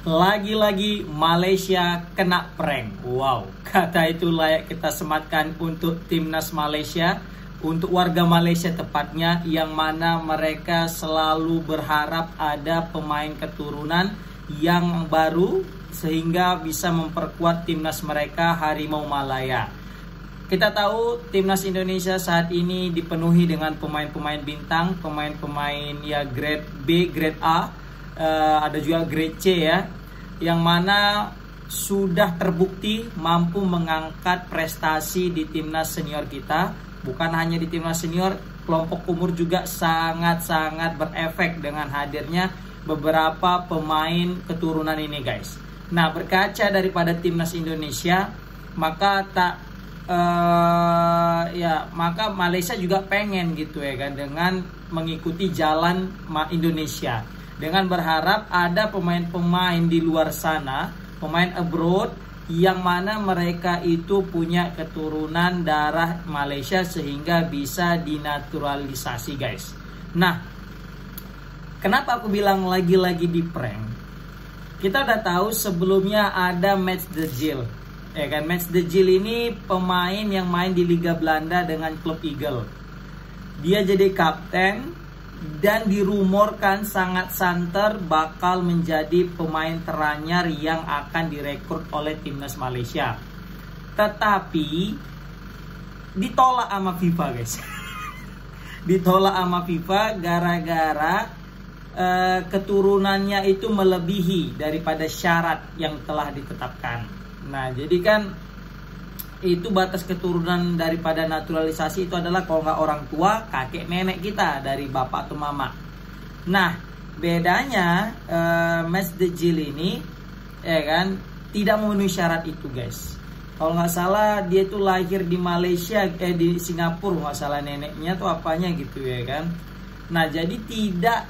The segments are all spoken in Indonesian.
Lagi-lagi Malaysia kena prank. Wow, kata itu layak kita sematkan untuk timnas Malaysia, untuk warga Malaysia tepatnya, yang mana mereka selalu berharap ada pemain keturunan yang baru sehingga bisa memperkuat timnas mereka Harimau Malaya. Kita tahu timnas Indonesia saat ini dipenuhi dengan pemain-pemain bintang, pemain-pemain ya grade B, grade A, ada juga grade C ya, yang mana sudah terbukti mampu mengangkat prestasi di timnas senior kita. Bukan hanya di timnas senior, kelompok umur juga sangat-sangat berefek dengan hadirnya beberapa pemain keturunan ini guys. Nah, berkaca daripada timnas Indonesia, maka maka Malaysia juga pengen gitu ya kan, dengan mengikuti jalan Indonesia, dengan berharap ada pemain-pemain di luar sana, pemain abroad, yang mana mereka itu punya keturunan darah Malaysia sehingga bisa dinaturalisasi guys. Nah, kenapa aku bilang lagi-lagi di prank? Kita udah tahu sebelumnya ada Mats de Jil, ya kan? Mats de Jil ini pemain yang main di Liga Belanda dengan klub Eagle. Dia jadi kapten dan dirumorkan sangat santer bakal menjadi pemain teranyar yang akan direkrut oleh timnas Malaysia. Tetapi ditolak sama FIFA guys. Ditolak sama FIFA gara-gara keturunannya itu melebihi daripada syarat yang telah ditetapkan. Nah, jadi kan itu batas keturunan daripada naturalisasi itu adalah kalau nggak orang tua, kakek nenek kita dari bapak atau mama. Nah, bedanya Mats de Jil ini ya kan tidak memenuhi syarat itu guys. Kalau nggak salah dia tuh lahir di Malaysia, di Singapura nggak salah, neneknya tuh apanya gitu ya kan. Nah, jadi tidak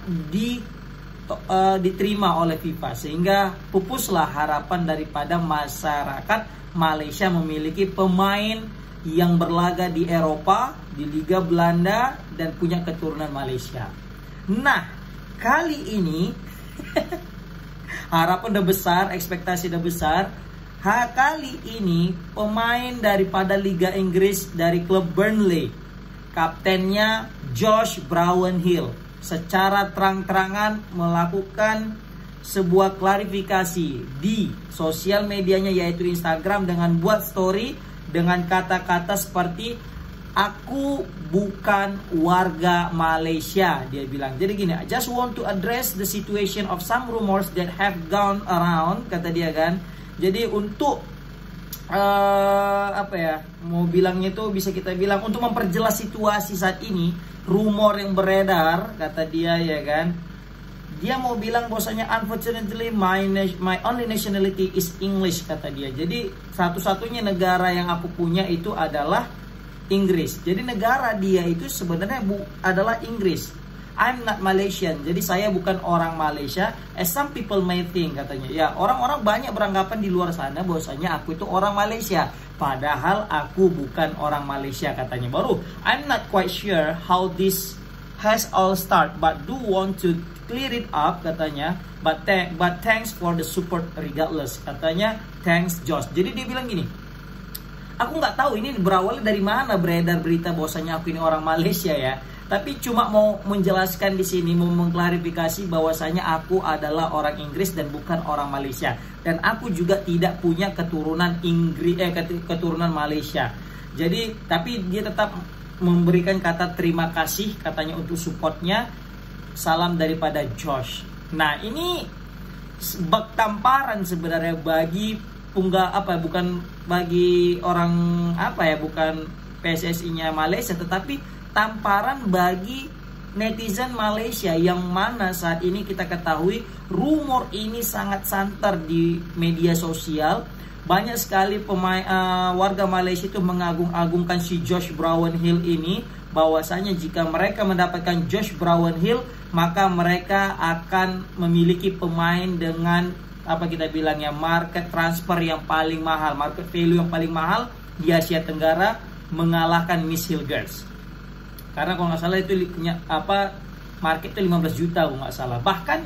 diterima oleh FIFA sehingga pupuslah harapan daripada masyarakat Malaysia memiliki pemain yang berlaga di Eropa, di Liga Belanda, dan punya keturunan Malaysia. Nah, kali ini harapan udah besar, ekspektasi udah besar. Kali ini pemain daripada Liga Inggris dari klub Burnley, kaptennya Josh Brownhill, secara terang-terangan melakukan sebuah klarifikasi di sosial medianya yaitu Instagram dengan buat story dengan kata-kata seperti "aku bukan warga Malaysia", dia bilang. Jadi gini, "I just want to address the situation of some rumors that have gone around", kata dia kan. Jadi untuk mau bilangnya itu bisa kita bilang untuk memperjelas situasi saat ini, rumor yang beredar, kata dia ya kan. Dia mau bilang bahwasanya "unfortunately my only nationality is English", kata dia. Jadi satu-satunya negara yang aku punya itu adalah Inggris. Jadi negara dia itu sebenarnya adalah Inggris. "I'm not Malaysian", jadi saya bukan orang Malaysia, "as some people may think", katanya. Ya, orang-orang banyak beranggapan di luar sana bahwasanya aku itu orang Malaysia, padahal aku bukan orang Malaysia, katanya. Baru, "I'm not quite sure how this has all start, but do want to clear it up", katanya. But thanks for the support regardless", katanya. "Thanks Josh". Jadi dia bilang gini, aku nggak tahu ini berawal dari mana beredar berita bahwasanya aku ini orang Malaysia ya. Tapi cuma mau menjelaskan di sini, mau mengklarifikasi bahwasanya aku adalah orang Inggris dan bukan orang Malaysia. Dan aku juga tidak punya keturunan keturunan Malaysia. Jadi, tapi dia tetap memberikan kata terima kasih, katanya, untuk supportnya. "Salam daripada Josh". Nah, ini bak tamparan sebenarnya bagi bukan bagi orang bukan PSSI-nya Malaysia, tetapi tamparan bagi netizen Malaysia, yang mana saat ini kita ketahui rumor ini sangat santer di media sosial. Banyak sekali warga Malaysia itu mengagung-agungkan si Josh Brownhill ini, bahwasanya jika mereka mendapatkan Josh Brownhill, maka mereka akan memiliki pemain dengan market transfer yang paling mahal, market value yang paling mahal di Asia Tenggara, mengalahkan Miss Hill Girls. Karena kalau nggak salah itu market itu 15 juta kalau nggak salah. Bahkan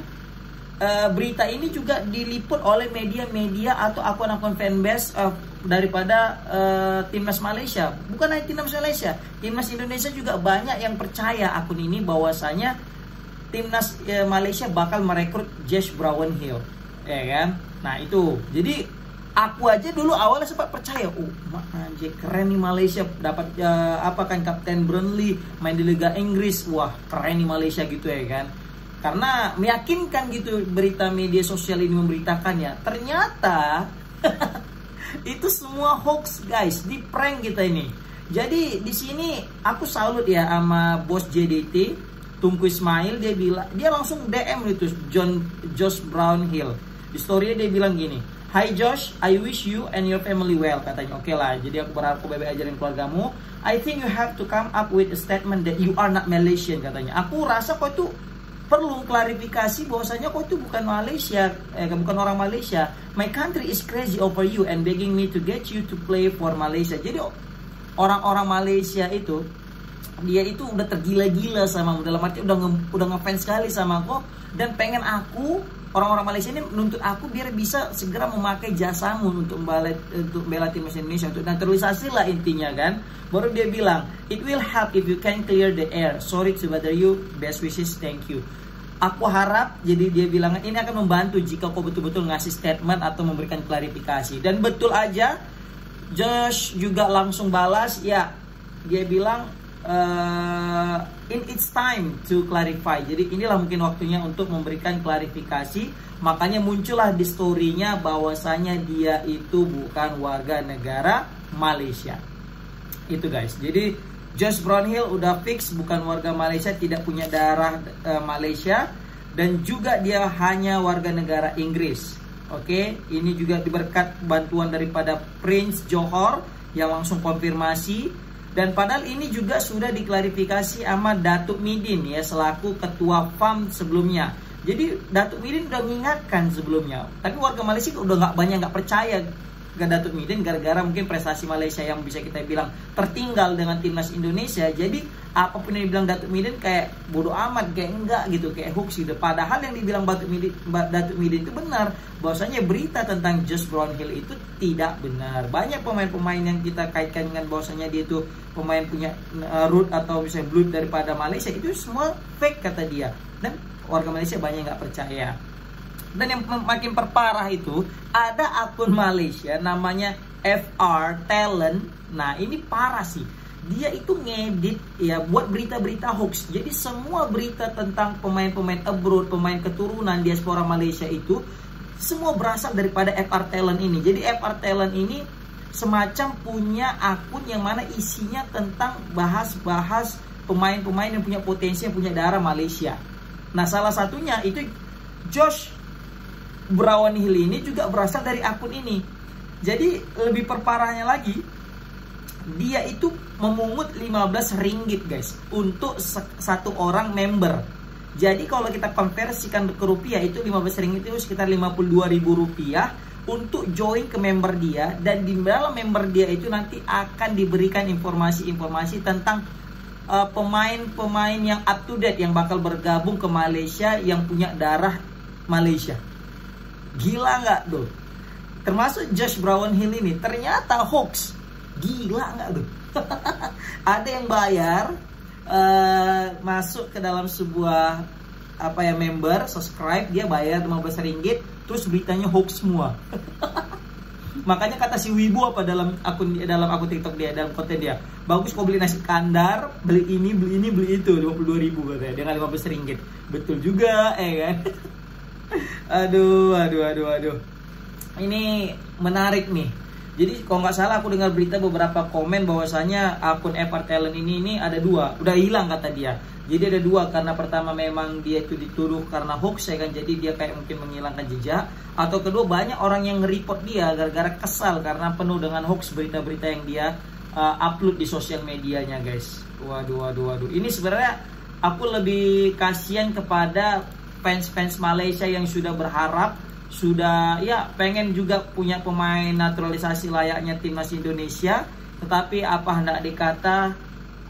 berita ini juga diliput oleh media-media atau akun-akun fanbase daripada timnas Malaysia. Bukan hanya timnas Malaysia, timnas Indonesia juga banyak yang percaya akun ini bahwasanya timnas Malaysia bakal merekrut Josh Brownhill, ya kan? Nah itu, jadi aku aja dulu awalnya sempat percaya, anjir keren nih Malaysia dapat Kapten Burnley main di Liga Inggris, wah keren nih Malaysia gitu ya kan? Karena meyakinkan gitu berita media sosial ini memberitakannya. Ternyata itu semua hoax guys, di prank kita ini. Jadi di sini aku salut ya sama bos JDT Tunku Ismail, dia langsung DM itu Josh Brownhill. Di story-nya dia bilang gini, "Hi Josh, I wish you and your family well," katanya. Oke lah, jadi aku berharap kau baik-baik ajarin keluargamu. I think you have to come up with a statement that you are not Malaysian, katanya. Aku rasa kau itu perlu klarifikasi bahwasanya kau itu bukan Malaysia, bukan orang Malaysia. My country is crazy over you and begging me to get you to play for Malaysia. Jadi orang-orang Malaysia itu, dia itu udah tergila-gila sama, dalam arti udah ngefans sekali sama kau dan pengen aku, orang-orang Malaysia ini menuntut aku biar bisa segera memakai jasamu untuk bela timnas Indonesia, untuk naturalisasi lah intinya kan. Baru dia bilang, "It will help if you can clear the air. Sorry to bother you. Best wishes, thank you." Aku harap, jadi dia bilang ini akan membantu jika kau betul-betul ngasih statement atau memberikan klarifikasi. Dan betul aja, Josh juga langsung balas, ya dia bilang it's time to clarify. Jadi inilah mungkin waktunya untuk memberikan klarifikasi. Makanya muncullah di story-nya bahwasanya dia itu bukan warga negara Malaysia. Itu guys. Jadi Josh Brownhill udah fix bukan warga Malaysia, tidak punya darah Malaysia, dan juga dia hanya warga negara Inggris. Oke, ini juga diberkat bantuan daripada Prince Johor yang langsung konfirmasi. Dan padahal ini juga sudah diklarifikasi sama Datuk Midin ya, selaku ketua FAM sebelumnya. Jadi Datuk Midin udah mengingatkan sebelumnya. Tapi warga Malaysia udah nggak percaya ke Datuk Midin gara-gara mungkin prestasi Malaysia yang bisa kita bilang tertinggal dengan timnas Indonesia. Jadi apapun yang dibilang Datuk Midin kayak bodoh amat, kayak enggak gitu, kayak hoax gitu. Padahal yang dibilang Datuk Midin itu benar, bahwasanya berita tentang Josh Brownhill itu tidak benar. Banyak pemain-pemain yang kita kaitkan dengan bahwasanya dia itu pemain punya root atau misalnya blood daripada Malaysia, itu semua fake kata dia. Dan warga Malaysia banyak nggak percaya. Dan yang makin perparah itu, ada akun Malaysia namanya FR Talent. Nah ini parah sih, dia itu ngedit ya buat berita-berita hoax. Jadi semua berita tentang pemain-pemain abroad, pemain keturunan diaspora Malaysia itu semua berasal daripada FR Talent ini. Jadi FR Talent ini semacam punya akun yang mana isinya tentang bahas-bahas pemain-pemain yang punya potensi, yang punya darah Malaysia. Nah salah satunya itu Josh Brownhill ini juga berasal dari akun ini. Jadi lebih perparahnya lagi, dia itu memungut 15 ringgit guys untuk satu orang member. Jadi kalau kita konversikan ke rupiah itu 15 ringgit itu sekitar 52.000 rupiah untuk join ke member dia. Dan di dalam member dia itu nanti akan diberikan informasi-informasi tentang pemain-pemain yang up to date yang bakal bergabung ke Malaysia yang punya darah Malaysia. Gila nggak tuh? Termasuk Josh Brownhill ini ternyata hoax. Gila nggak tuh? Ada yang bayar masuk ke dalam sebuah member, subscribe, dia bayar 15 ringgit, terus beritanya hoax semua. Makanya kata si Wibu dalam akun TikTok dia, dalam konten dia, bagus kau beli nasi kandar, beli ini beli itu 52.000 katanya dengan 15 ringgit. Betul juga kan? Aduh. Ini menarik nih. Jadi kalau nggak salah aku dengar berita beberapa komen bahwasanya akun FR Talent ini ada 2, udah hilang kata dia. Jadi ada 2, karena pertama memang dia itu dituduh karena hoax ya kan, jadi dia kayak mungkin menghilangkan jejak. Atau kedua banyak orang yang nge-report dia gara-gara kesal karena penuh dengan hoax berita-berita yang dia upload di sosial medianya guys. Waduh. Ini sebenarnya aku lebih kasihan kepada fans Malaysia yang sudah berharap, sudah ya pengen juga punya pemain naturalisasi layaknya timnas Indonesia, tetapi apa hendak dikata,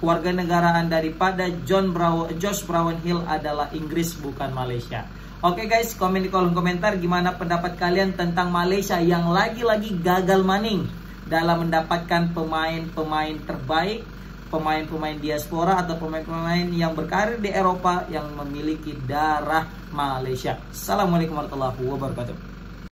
kewarganegaraan daripada Josh Brownhill adalah Inggris bukan Malaysia. Oke guys, komen di kolom komentar gimana pendapat kalian tentang Malaysia yang lagi-lagi gagal maning dalam mendapatkan pemain-pemain terbaik, pemain-pemain diaspora atau pemain-pemain yang berkarir di Eropa yang memiliki darah Malaysia. Assalamualaikum warahmatullahi wabarakatuh.